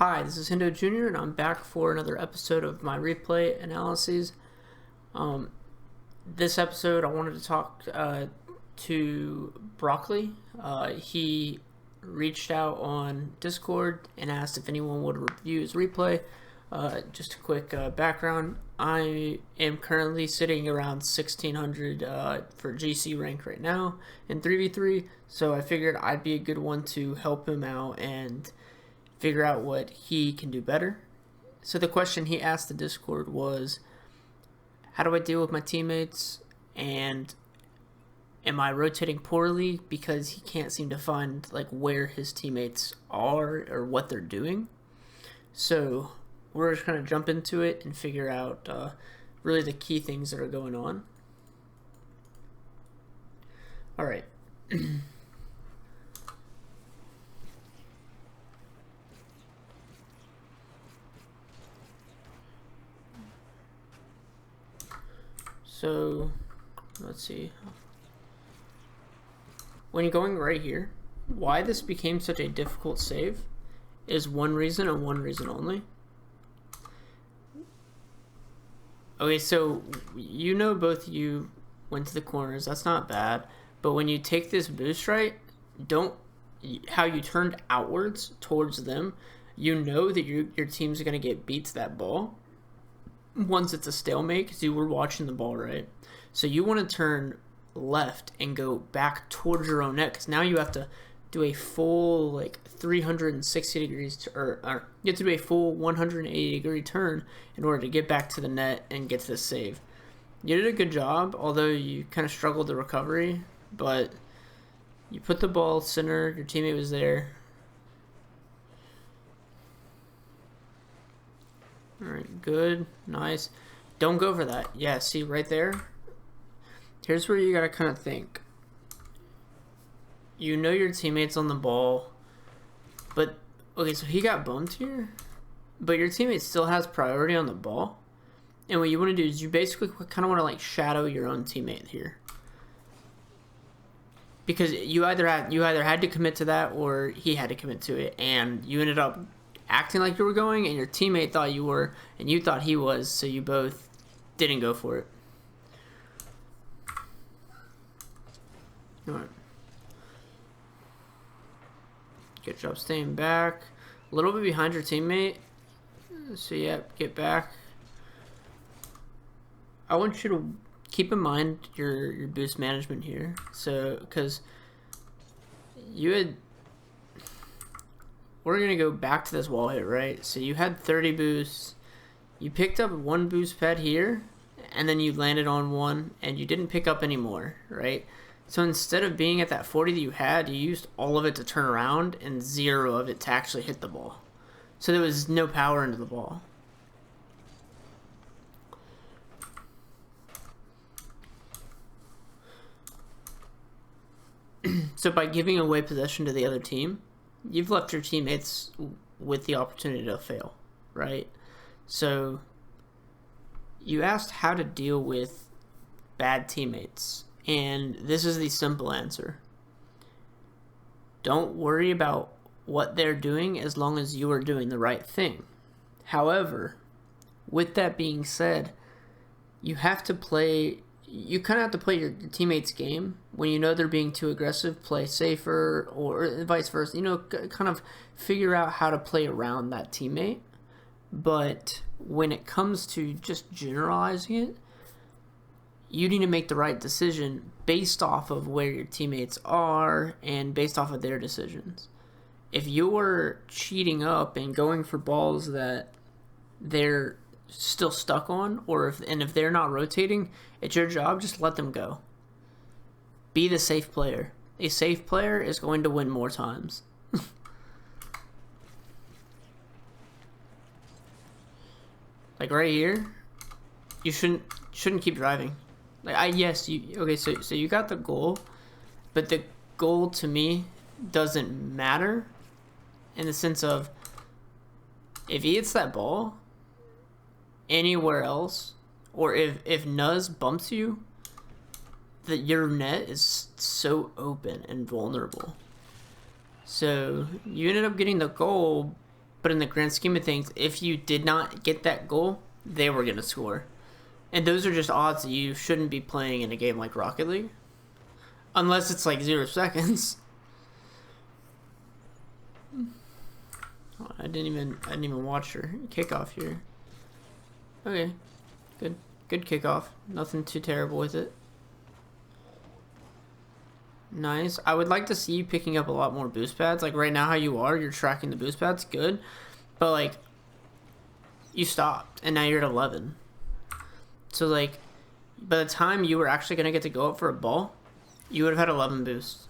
Hi, this is Hendojr Jr. and I'm back for another episode of my replay analyses. Um, this episode, I wanted to talk to Broccoli. He reached out on Discord and asked if anyone would review his replay. Just a quick background. I am currently sitting around 1600 for GC rank right now in 3v3, so I figured I'd be a good one to help him out and figure out what he can do better. So the question he asked the Discord was, how do I deal with my teammates, and am I rotating poorly because he can't seem to find like where his teammates are or what they're doing? So we're just going to jump into it and figure out really the key things that are going on. All right. So let's see. When you're going right here, why this became such a difficult save is one reason and one reason only. Okay, so you know both you went to the corners. That's not bad. But when you take this boost right, how you turned outwards towards them, you know that your team's going to get beat to that ball once it's a stalemate because you were watching the ball, right? So you want to turn left and go back towards your own net because now you have to do a full like 360 degrees or you have to do a full 180 degree turn in order to get back to the net and get to the save. You did a good job, although you kind of struggled the recovery, but you put the ball center, your teammate was there. Alright, good, nice. Don't go for that. Yeah, see right there? Here's where you gotta kind of think. You know your teammate's on the ball, but, okay, so he got bumped here, but your teammate still has priority on the ball. And what you want to do is you basically kind of want to like shadow your own teammate here. Because you either had to commit to that or he had to commit to it, and you ended up acting like you were going, and your teammate thought you were, and you thought he was, so you both didn't go for it. Alright. Good job staying back. A little bit behind your teammate. So yeah, get back. I want you to keep in mind your boost management here. So, because we're going to go back to this wall hit, right? So you had 30 boosts. You picked up one boost pad here, and then you landed on one, and you didn't pick up any more, right? So instead of being at that 40 that you had, you used all of it to turn around and 0 of it to actually hit the ball. So there was no power into the ball. So by giving away possession to the other team, you've left your teammates with the opportunity to fail, right? So you asked how to deal with bad teammates, and this is the simple answer. Don't worry about what they're doing as long as you are doing the right thing. However, with that being said, you kind of have to play your teammates' game. When you know they're being too aggressive, play safer, or vice versa. You know, kind of figure out how to play around that teammate. But when it comes to just generalizing it, you need to make the right decision based off of where your teammates are and based off of their decisions. If you're cheating up and going for balls that they're still stuck on, if they're not rotating, it's your job, just let them go. Be the safe player. A safe player is going to win more times. Like right here, you shouldn't keep driving. Like so you got the goal, but the goal to me doesn't matter in the sense of if he hits that ball anywhere else, or if Nuz bumps you, that your net is so open and vulnerable. So you ended up getting the goal, But in the grand scheme of things, if you did not get that goal, they were going to score. And those are just odds that you shouldn't be playing in a game like Rocket League. Unless it's like 0 seconds. I didn't even watch her kickoff here. Okay. Good kickoff. Nothing too terrible with it. Nice. I would like to see you picking up a lot more boost pads. Like right now how you are, you're tracking the boost pads, good. But like, you stopped and now you're at 11. So like, by the time you were actually going to get to go up for a ball, you would have had 11 boosts.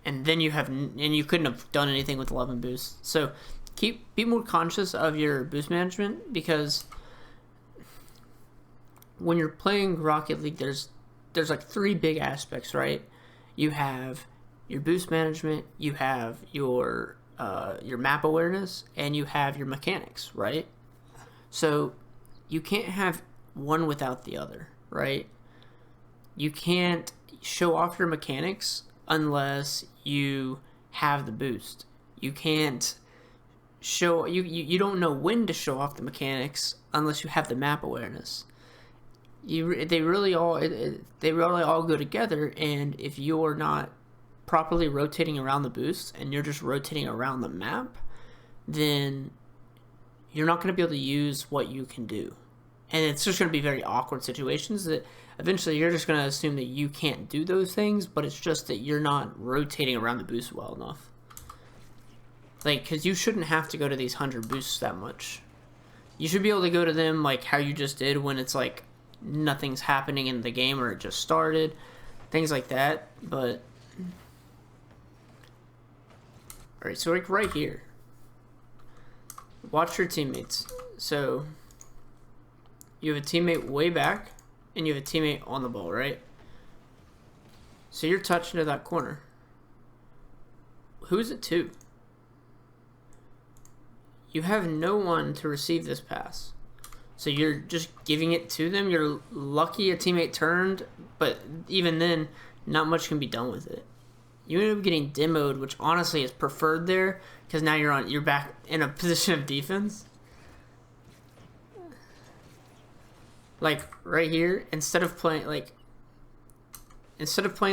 And then you couldn't have done anything with 11 boosts. So be more conscious of your boost management, because when you're playing Rocket League, there's like 3 big aspects, right? You have your boost management, you have your map awareness, and you have your mechanics, right? So you can't have one without the other, right? You can't show off your mechanics unless you have the boost. You can't show you don't know when to show off the mechanics unless you have the map awareness. They really all go together, and if you're not properly rotating around the boost and you're just rotating around the map, then you're not going to be able to use what you can do. And it's just going to be very awkward situations that eventually you're just going to assume that you can't do those things, but it's just that you're not rotating around the boost well enough. Like, because you shouldn't have to go to these 100 boosts that much. You should be able to go to them like how you just did when it's like nothing's happening in the game or it just started. Things like that, but... Alright, so like right here. Watch your teammates. So, you have a teammate way back, and you have a teammate on the ball, right? So you're touching to that corner. Who's it to? You have no one to receive this pass. So you're just giving it to them. You're lucky a teammate turned, but even then, not much can be done with it. You end up getting demoed, which honestly is preferred there, because now you're back in a position of defense. Like right here, instead of playing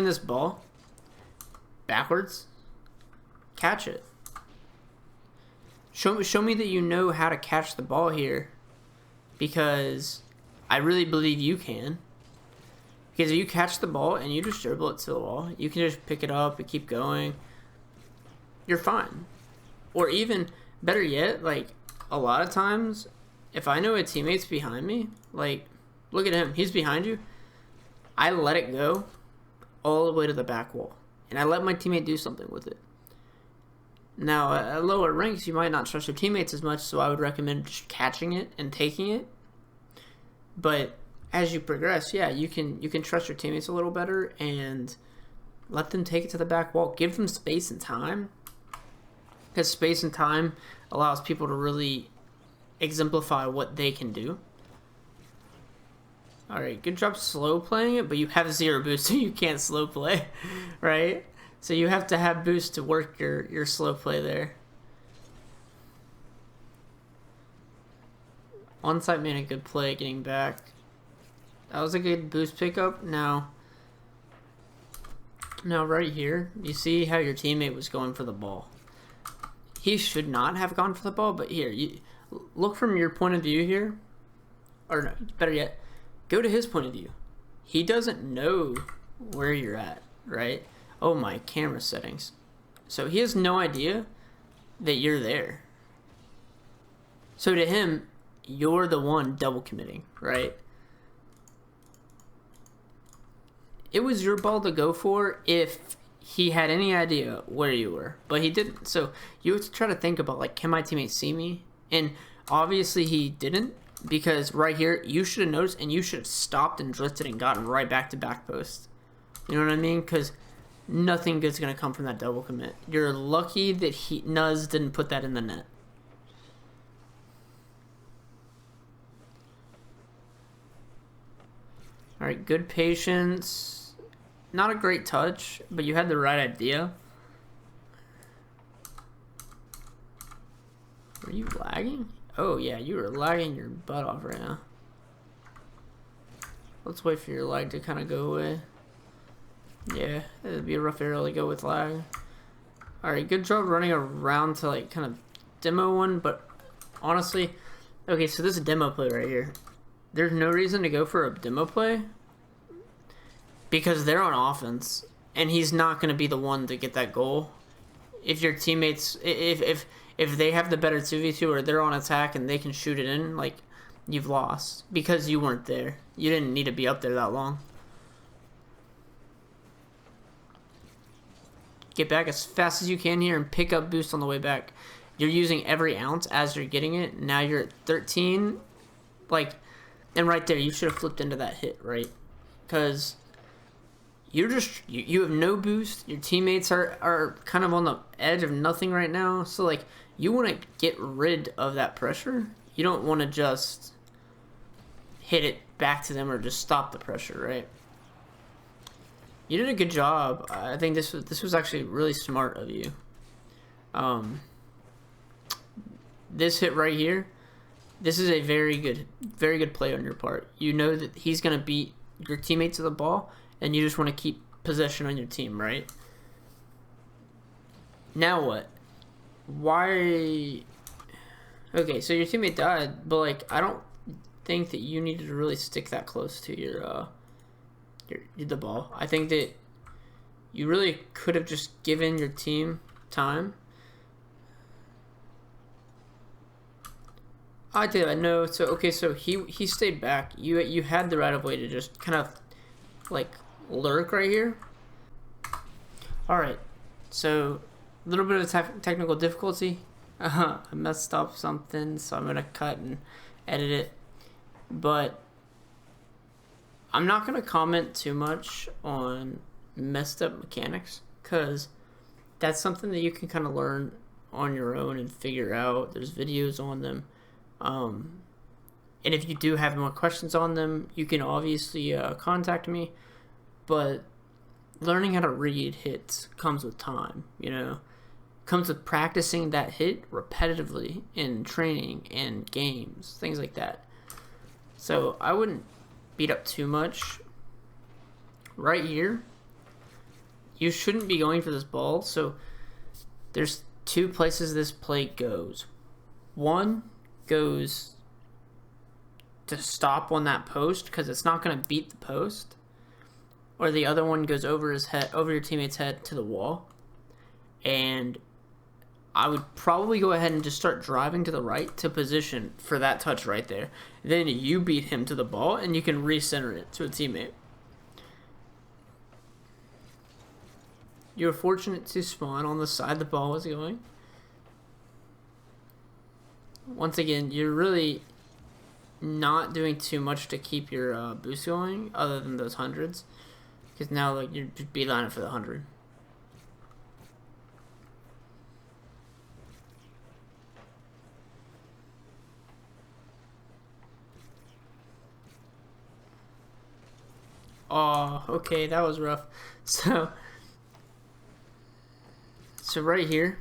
this ball backwards, catch it. Show me that you know how to catch the ball here, because I really believe you can. Because if you catch the ball and you just dribble it to the wall, you can just pick it up and keep going. You're fine. Or even better yet, like a lot of times, if I know a teammate's behind me, like look at him, he's behind you. I let it go all the way to the back wall, and I let my teammate do something with it. Now, at lower ranks, you might not trust your teammates as much, so I would recommend just catching it and taking it. But as you progress, yeah, you can trust your teammates a little better and let them take it to the back wall. Give them space and time, because space and time allows people to really exemplify what they can do. Alright, good job slow playing it, but you have 0 boost, so you can't slow play, right? So you have to have boost to work your slow play there. Onside made a good play getting back. That was a good boost pickup. Now right here, you see how your teammate was going for the ball. He should not have gone for the ball, but here, you look from your point of view here. Or no, better yet, go to his point of view. He doesn't know where you're at, right? Oh, my camera settings. So he has no idea that you're there. So to him, you're the one double committing, right? It was your ball to go for if he had any idea where you were, but he didn't. So you have to try to think about, like, can my teammate see me? And obviously he didn't, because right here, you should have noticed, and you should have stopped and drifted and gotten right back to back post. You know what I mean? Because nothing good's going to come from that double commit. You're lucky that Nuz didn't put that in the net. Alright, good patience. Not a great touch, but you had the right idea. Are you lagging? Oh yeah, you are lagging your butt off right now. Let's wait for your lag to kind of go away. Yeah, it'd be a rough area to go with lag. Alright, good job running around to like kind of demo one, but honestly, okay, so this is a demo play right here. There's no reason to go for a demo play because they're on offense and he's not going to be the one to get that goal. If your teammates, if they have the better 2v2 or they're on attack and they can shoot it in, like, you've lost because you weren't there. You didn't need to be up there that long. Get back as fast as you can here and pick up boost on the way back. You're using every ounce as you're getting it. Now you're at 13. Like, and right there, you should have flipped into that hit, right? Because you're just, you have no boost. Your teammates are kind of on the edge of nothing right now. So, like, you want to get rid of that pressure. You don't want to just hit it back to them or just stop the pressure, right? You did a good job. I think this was actually really smart of you. This hit right here, this is a very good play on your part. You know that he's gonna beat your teammate to the ball, and you just want to keep possession on your team, right? Now what? Why? Okay, so your teammate died, but like I don't think that you needed to really stick that close to the ball. I think that you really could have just given your team time. I did. I know. So okay. So he stayed back. You had the right of way to just kind of like lurk right here. All right. So a little bit of technical difficulty. I messed up something, so I'm gonna cut and edit it. But I'm not going to comment too much on messed up mechanics because that's something that you can kind of learn on your own and figure out. There's videos on them. And if you do have more questions on them, you can obviously contact me. But learning how to read hits comes with time, you know. Comes with practicing that hit repetitively in training and games, things like that. So I wouldn't beat up too much. Right here, you shouldn't be going for this ball. So there's two places this play goes. One goes to stop on that post because it's not going to beat the post, or the other one goes over his head, over your teammate's head to the wall. And I would probably go ahead and just start driving to the right to position for that touch right there. Then you beat him to the ball, and you can recenter it to a teammate. You were fortunate to spawn on the side the ball was going. Once again, you're really not doing too much to keep your boost going, other than those hundreds. Because now like you're just beelining for the 100. Oh, okay, that was rough. So right here,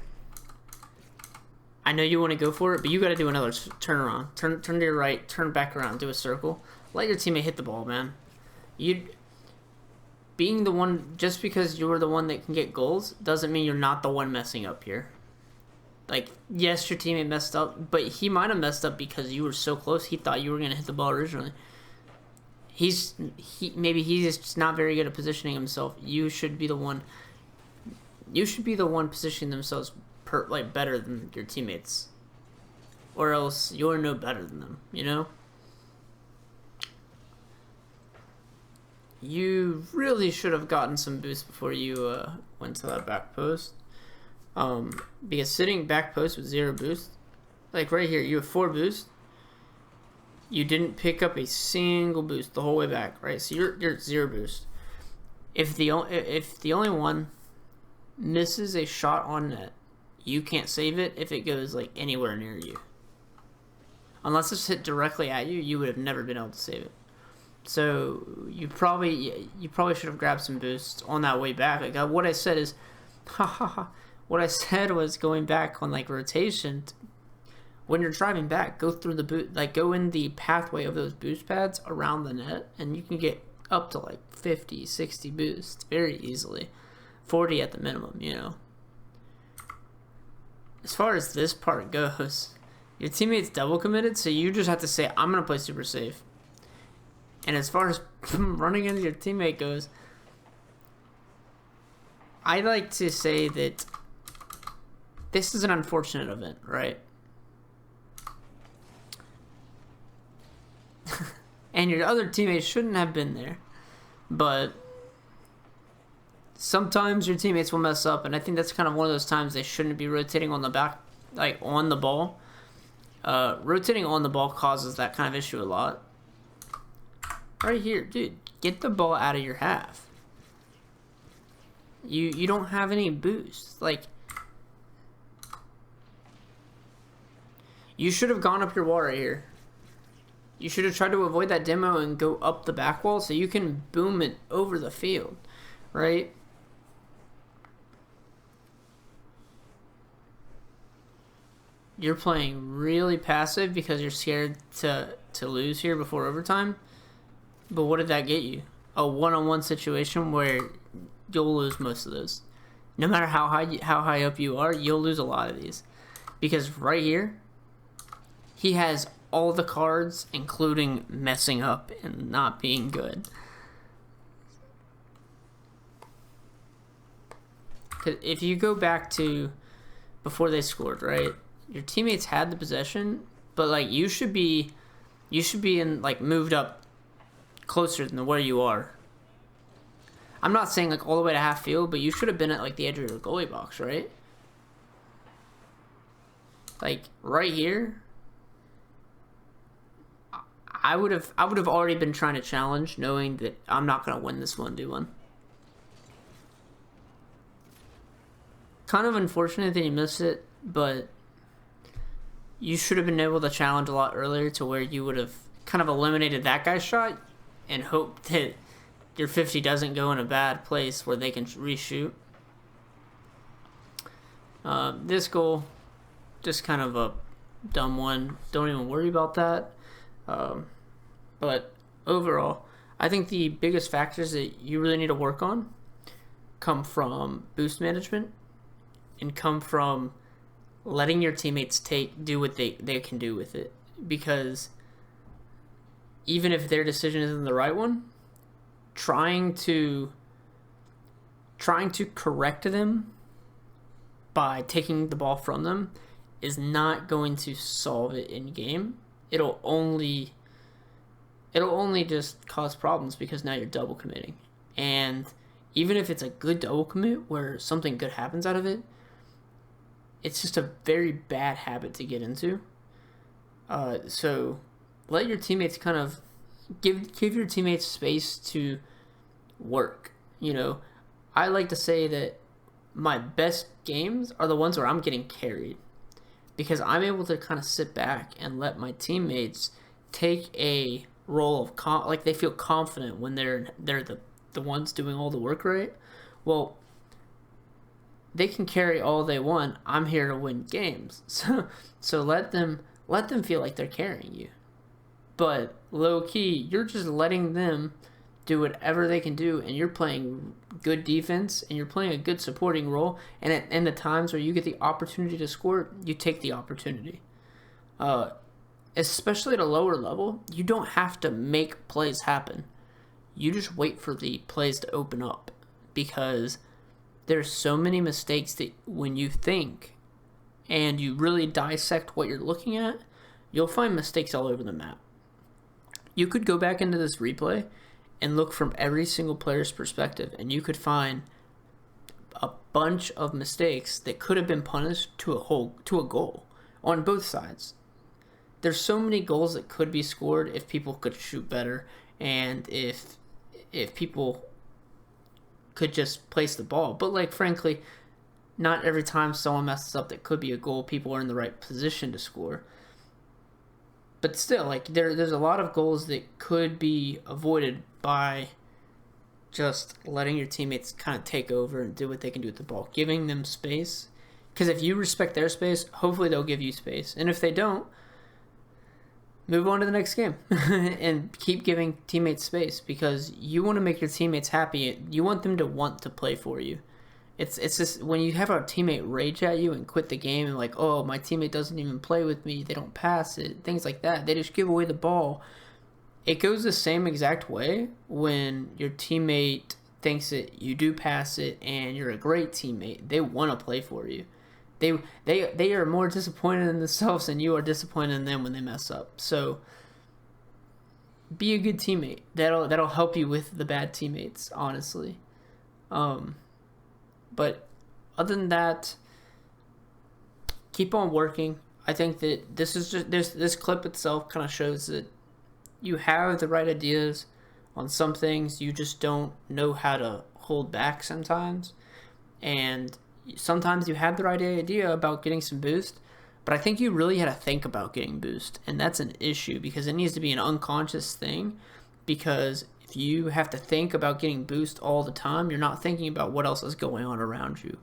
I know you want to go for it, but you got to do another turn around. Turn to your right, turn back around, do a circle. Let your teammate hit the ball, man. Being the one, just because you're the one that can get goals, doesn't mean you're not the one messing up here. Like, yes, your teammate messed up, but he might have messed up because you were so close, he thought you were going to hit the ball originally. Maybe he's just not very good at positioning himself. You should be the one positioning themselves better than your teammates, or else you're no better than them, you know. You really should have gotten some boost before you went to that back post, because sitting back post with 0 boost, like right here, you have 4 boost. You didn't pick up a single boost the whole way back, right? So you're at 0 boost. If the only one misses a shot on net, you can't save it if it goes like anywhere near you. Unless it's hit directly at you, you would have never been able to save it. So you probably should have grabbed some boosts on that way back. Like what I said is, what I said was going back on like rotation when you're driving back, go through the go in the pathway of those boost pads around the net, and you can get up to like 50, 60 boosts very easily. 40 at the minimum, you know. As far as this part goes, your teammate's double committed, so you just have to say, I'm going to play super safe. And as far as running into your teammate goes, I like to say that this is an unfortunate event, right? And your other teammates shouldn't have been there. But sometimes your teammates will mess up, and I think that's kind of one of those times they shouldn't be rotating on the back, like on the ball. Rotating on the ball causes that kind of issue a lot. Right here, dude, get the ball out of your half. You don't have any boost. Like, you should have gone up your wall right here. You should have tried to avoid that demo and go up the back wall so you can boom it over the field, right? You're playing really passive because you're scared to lose here before overtime. But what did that get you? A one-on-one situation where you'll lose most of those. No matter how high up you are, you'll lose a lot of these. Because right here, he has all the cards, including messing up and not being good. If you go back to before they scored, right? Your teammates had the possession, but like you should be in like moved up closer than where you are. I'm not saying like all the way to half field, but you should have been at like the edge of your goalie box, right? Like right here, I would have already been trying to challenge, knowing that I'm not gonna win this 1v1. Kind of unfortunate that you missed it, but you should have been able to challenge a lot earlier to where you would have kind of eliminated that guy's shot and hope that your 50 doesn't go in a bad place where they can reshoot. This goal, just kind of a dumb one. Don't even worry about that. But overall, I think the biggest factors that you really need to work on come from boost management and come from letting your teammates do what they can do with it. Because even if their decision isn't the right one, trying to correct them by taking the ball from them is not going to solve it in game. It'll only just cause problems because now you're double committing. And even if it's a good double commit where something good happens out of it, it's just a very bad habit to get into. So let your teammates kind of give your teammates space to work. You know, I like to say that my best games are the ones where I'm getting carried, because I'm able to kind of sit back and let my teammates take a role of like they feel confident when they're the ones doing all the work, right? Well, they can carry all they want. I'm here to win games. So let them feel like they're carrying you. But low key, you're just letting them do whatever they can do, and you're playing good defense, and you're playing a good supporting role, and in the times where you get the opportunity to score, you take the opportunity. Especially at a lower level, you don't have to make plays happen. You just wait for the plays to open up, because there's so many mistakes that when you think and you really dissect what you're looking at, you'll find mistakes all over the map. You could go back into this replay and look from every single player's perspective, and you could find a bunch of mistakes that could have been punished to a goal on both sides. There's so many goals that could be scored if people could shoot better, and if people could just place the ball. But like, frankly, not every time someone messes up that could be a goal, people are in the right position to score. But still, like, there's a lot of goals that could be avoided by just letting your teammates kind of take over and do what they can do with the ball. Giving them space, Because if you respect their space, hopefully they'll give you space. And if they don't, move on to the next game and keep giving teammates space, because you want to make your teammates happy. You want them to want to play for you. It's just when you have a teammate rage at you and quit the game and like, oh, my teammate doesn't even play with me, they don't pass it, things like that. They just give away the ball. It goes the same exact way when your teammate thinks that you do pass it and you're a great teammate. They want to play for you. They are more disappointed in themselves than you are disappointed in them when they mess up. So be a good teammate. That'll help you with the bad teammates, honestly. But other than that, keep on working. I think that this clip itself kind of shows that you have the right ideas on some things. You just don't know how to hold back sometimes. And sometimes you have the right idea about getting some boost, but I think you really had to think about getting boost, and that's an issue because it needs to be an unconscious thing. Because if you have to think about getting boost all the time, you're not thinking about what else is going on around you,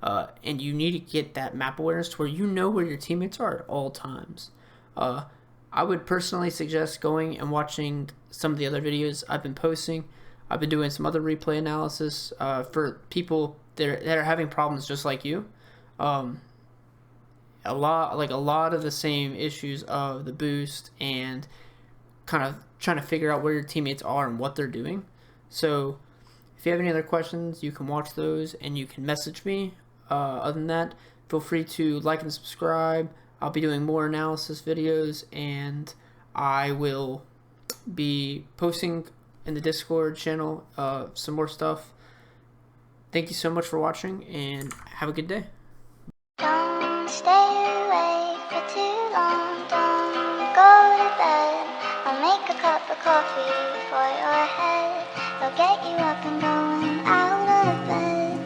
and you need to get that map awareness to where you know where your teammates are at all times. I would personally suggest going and watching some of the other videos I've been posting. I've been doing some other replay analysis for people that are having problems just like you. A lot of the same issues of the boost and kind of trying to figure out where your teammates are and what they're doing. So if you have any other questions, you can watch those and you can message me. Other than that, feel free to like and subscribe. I'll be doing more analysis videos, and I will be posting in the Discord channel some more stuff. Thank you so much for watching, and have a good day. Don't stay awake for too long, don't go to bed. I'll make a cup of coffee for your head. I'll get you up and going.